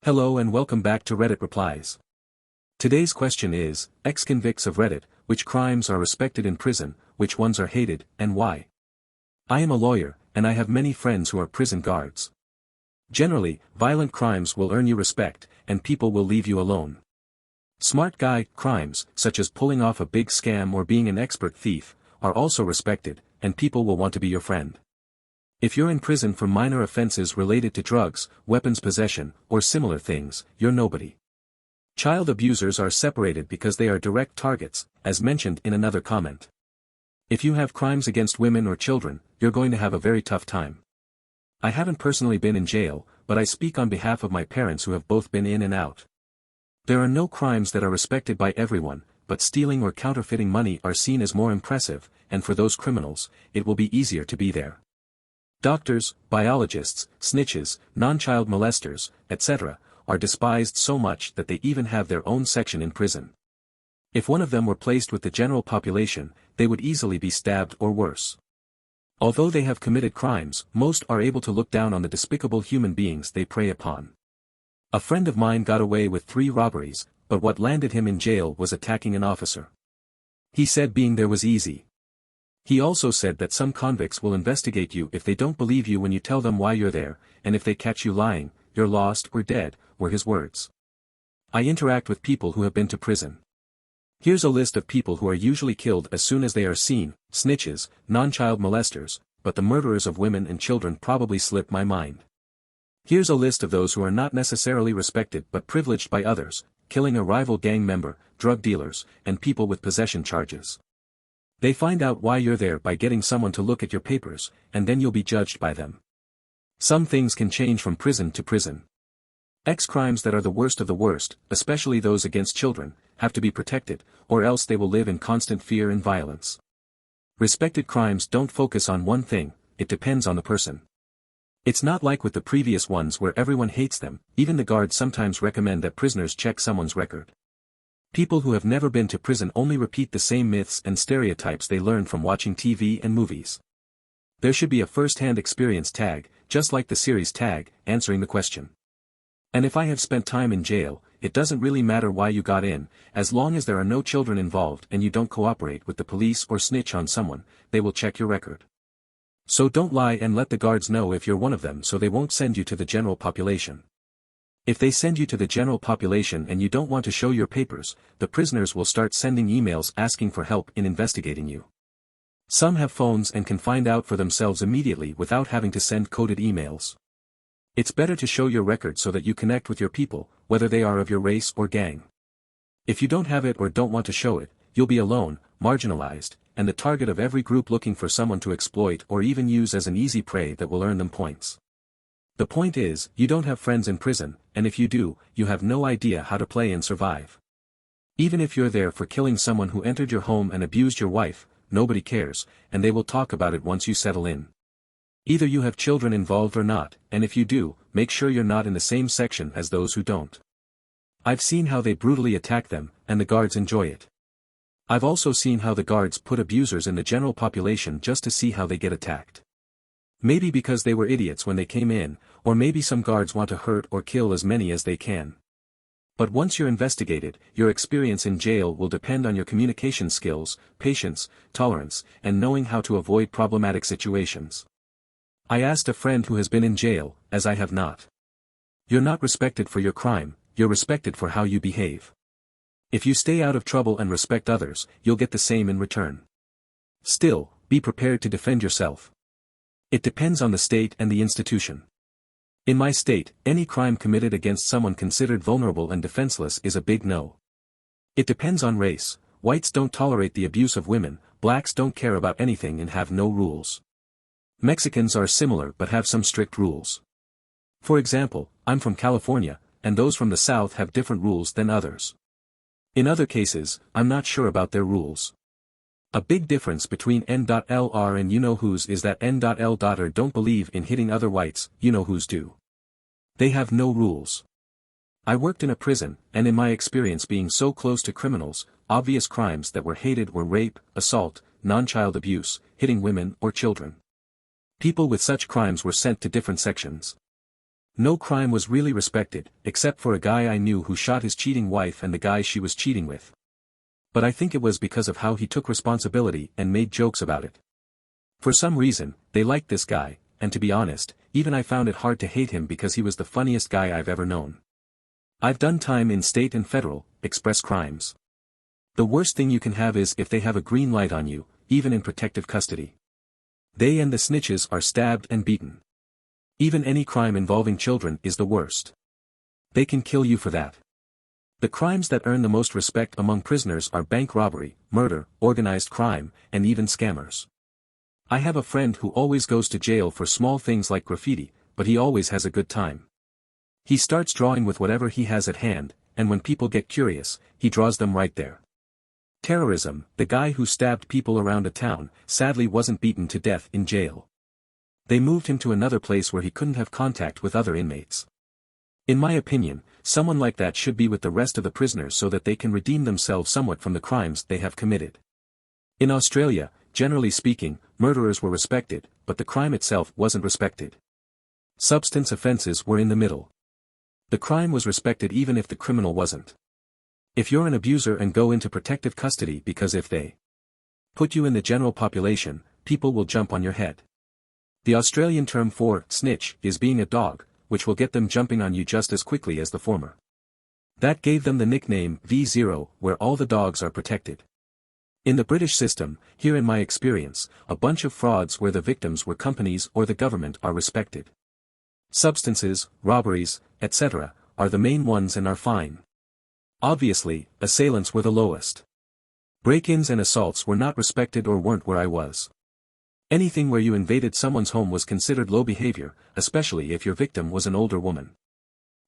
Hello and welcome back to Reddit Replies. Today's question is, ex-convicts of Reddit, which crimes are respected in prison, which ones are hated, and why? I am a lawyer, and I have many friends who are prison guards. Generally, violent crimes will earn you respect, and people will leave you alone. Smart guy crimes, such as pulling off a big scam or being an expert thief, are also respected, and people will want to be your friend. If you're in prison for minor offenses related to drugs, weapons possession, or similar things, you're nobody. Child abusers are separated because they are direct targets, as mentioned in another comment. If you have crimes against women or children, you're going to have a very tough time. I haven't personally been in jail, but I speak on behalf of my parents who have both been in and out. There are no crimes that are respected by everyone, but stealing or counterfeiting money are seen as more impressive, and for those criminals, it will be easier to be there. Doctors, biologists, snitches, non-child molesters, etc., are despised so much that they even have their own section in prison. If one of them were placed with the general population, they would easily be stabbed or worse. Although they have committed crimes, most are able to look down on the despicable human beings they prey upon. A friend of mine got away with 3 robberies, but what landed him in jail was attacking an officer. He said being there was easy. He also said that some convicts will investigate you if they don't believe you when you tell them why you're there, and if they catch you lying, you're lost or dead, were his words. I interact with people who have been to prison. Here's a list of people who are usually killed as soon as they are seen: snitches, non-child molesters, but the murderers of women and children probably slip my mind. Here's a list of those who are not necessarily respected but privileged by others: killing a rival gang member, drug dealers, and people with possession charges. They find out why you're there by getting someone to look at your papers, and then you'll be judged by them. Some things can change from prison to prison. Crimes that are the worst of the worst, especially those against children, have to be protected, or else they will live in constant fear and violence. Respected crimes don't focus on one thing, it depends on the person. It's not like with the previous ones where everyone hates them, even the guards sometimes recommend that prisoners check someone's record. People who have never been to prison only repeat the same myths and stereotypes they learn from watching TV and movies. There should be a first-hand experience tag, just like the series tag, answering the question. And if I have spent time in jail, it doesn't really matter why you got in, as long as there are no children involved and you don't cooperate with the police or snitch on someone, they will check your record. So don't lie and let the guards know if you're one of them so they won't send you to the general population. If they send you to the general population and you don't want to show your papers, the prisoners will start sending emails asking for help in investigating you. Some have phones and can find out for themselves immediately without having to send coded emails. It's better to show your record so that you connect with your people, whether they are of your race or gang. If you don't have it or don't want to show it, you'll be alone, marginalized, and the target of every group looking for someone to exploit or even use as an easy prey that will earn them points. The point is, you don't have friends in prison, and if you do, you have no idea how to play and survive. Even if you're there for killing someone who entered your home and abused your wife, nobody cares, and they will talk about it once you settle in. Either you have children involved or not, and if you do, make sure you're not in the same section as those who don't. I've seen how they brutally attack them, and the guards enjoy it. I've also seen how the guards put abusers in the general population just to see how they get attacked. Maybe because they were idiots when they came in, or maybe some guards want to hurt or kill as many as they can. But once you're investigated, your experience in jail will depend on your communication skills, patience, tolerance, and knowing how to avoid problematic situations. I asked a friend who has been in jail, as I have not. You're not respected for your crime, you're respected for how you behave. If you stay out of trouble and respect others, you'll get the same in return. Still, be prepared to defend yourself. It depends on the state and the institution. In my state, any crime committed against someone considered vulnerable and defenseless is a big no. It depends on race: whites don't tolerate the abuse of women, blacks don't care about anything and have no rules. Mexicans are similar but have some strict rules. For example, I'm from California, and those from the South have different rules than others. In other cases, I'm not sure about their rules. A big difference between N.L.R. and you-know-whos is that N.L.R. don't believe in hitting other whites, you-know-whos do. They have no rules. I worked in a prison, and in my experience being so close to criminals, obvious crimes that were hated were rape, assault, non-child abuse, hitting women or children. People with such crimes were sent to different sections. No crime was really respected, except for a guy I knew who shot his cheating wife and the guy she was cheating with. But I think it was because of how he took responsibility and made jokes about it. For some reason, they liked this guy, and to be honest, even I found it hard to hate him because he was the funniest guy I've ever known. I've done time in state and federal, express crimes. The worst thing you can have is if they have a green light on you, even in protective custody. They and the snitches are stabbed and beaten. Even any crime involving children is the worst. They can kill you for that. The crimes that earn the most respect among prisoners are bank robbery, murder, organized crime, and even scammers. I have a friend who always goes to jail for small things like graffiti, but he always has a good time. He starts drawing with whatever he has at hand, and when people get curious, he draws them right there. Terrorism, the guy who stabbed people around a town, sadly wasn't beaten to death in jail. They moved him to another place where he couldn't have contact with other inmates. In my opinion, someone like that should be with the rest of the prisoners so that they can redeem themselves somewhat from the crimes they have committed. In Australia, generally speaking, murderers were respected, but the crime itself wasn't respected. Substance offenses were in the middle. The crime was respected even if the criminal wasn't. If you're an abuser and go into protective custody because if they put you in the general population, people will jump on your head. The Australian term for snitch is being a dog, which will get them jumping on you just as quickly as the former. That gave them the nickname V0, where all the dogs are protected. In the British system, here in my experience, a bunch of frauds where the victims were companies or the government are respected. Substances, robberies, etc., are the main ones and are fine. Obviously, assailants were the lowest. Break-ins and assaults were not respected or weren't where I was. Anything where you invaded someone's home was considered low behavior, especially if your victim was an older woman.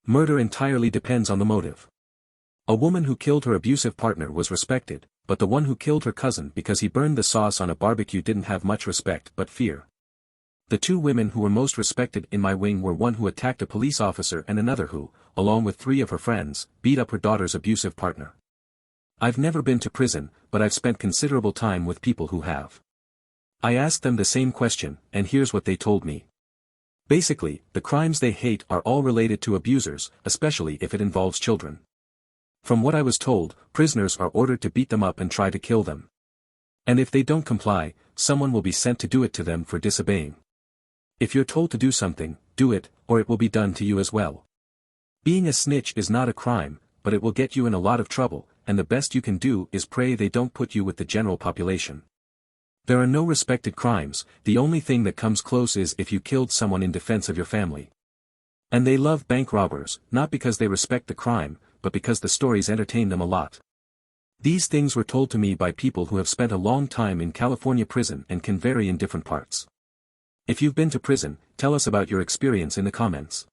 Murder entirely depends on the motive. A woman who killed her abusive partner was respected, but the one who killed her cousin because he burned the sauce on a barbecue didn't have much respect but fear. The two women who were most respected in my wing were one who attacked a police officer and another who, along with 3 of her friends, beat up her daughter's abusive partner. I've never been to prison, but I've spent considerable time with people who have. I asked them the same question, and here's what they told me. Basically, the crimes they hate are all related to abusers, especially if it involves children. From what I was told, prisoners are ordered to beat them up and try to kill them. And if they don't comply, someone will be sent to do it to them for disobeying. If you're told to do something, do it, or it will be done to you as well. Being a snitch is not a crime, but it will get you in a lot of trouble, and the best you can do is pray they don't put you with the general population. There are no respected crimes, the only thing that comes close is if you killed someone in defense of your family. And they love bank robbers, not because they respect the crime, but because the stories entertain them a lot. These things were told to me by people who have spent a long time in California prison and can vary in different parts. If you've been to prison, tell us about your experience in the comments.